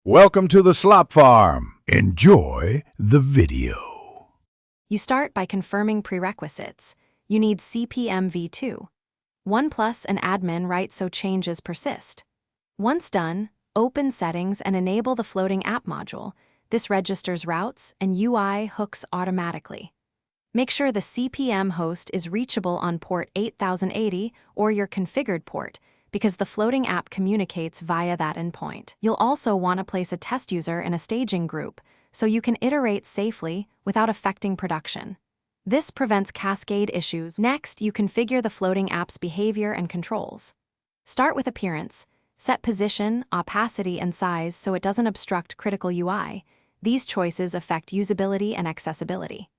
Welcome to the Slop Farm. Enjoy the video. You start by confirming prerequisites. You need CPM v2. OnePlus and admin write so changes persist. Once done, open Settings and enable the floating app module. This registers routes and UI hooks automatically. Make sure the CPM host is reachable on port 8080 or your configured port, because the floating app communicates via that endpoint. You'll also want to place a test user in a staging group so you can iterate safely without affecting production. This prevents cascade issues. Next, you configure the floating app's behavior and controls. Start with appearance. Set position, opacity, and size so it doesn't obstruct critical UI. These choices affect usability and accessibility.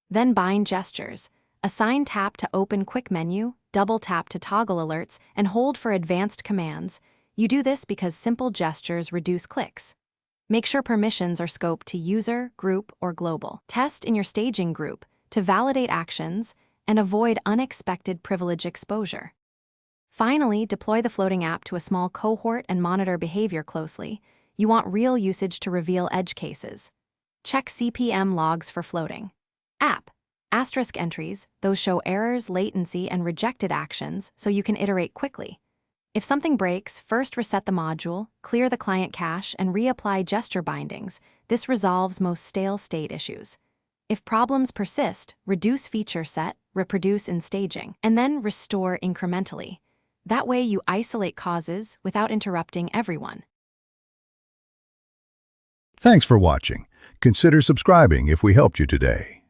Then bind gestures. Assign tap to open quick menu, double tap to toggle alerts, and hold for advanced commands. You do this because simple gestures reduce clicks. Make sure permissions are scoped to user, group, or global. Test in your staging group to validate actions and avoid unexpected privilege exposure. Finally, deploy the floating app to a small cohort and monitor behavior closely. You want real usage to reveal edge cases. Check CPM logs for floating app. Asterisk entries, those show errors, latency, and rejected actions so you can iterate quickly. If something breaks, first reset the module, clear the client cache, and reapply gesture bindings. This resolves most stale state issues. If problems persist, reduce feature set, reproduce in staging, and then restore incrementally. That way you isolate causes without interrupting everyone. Thanks for watching. Consider subscribing if we helped you today.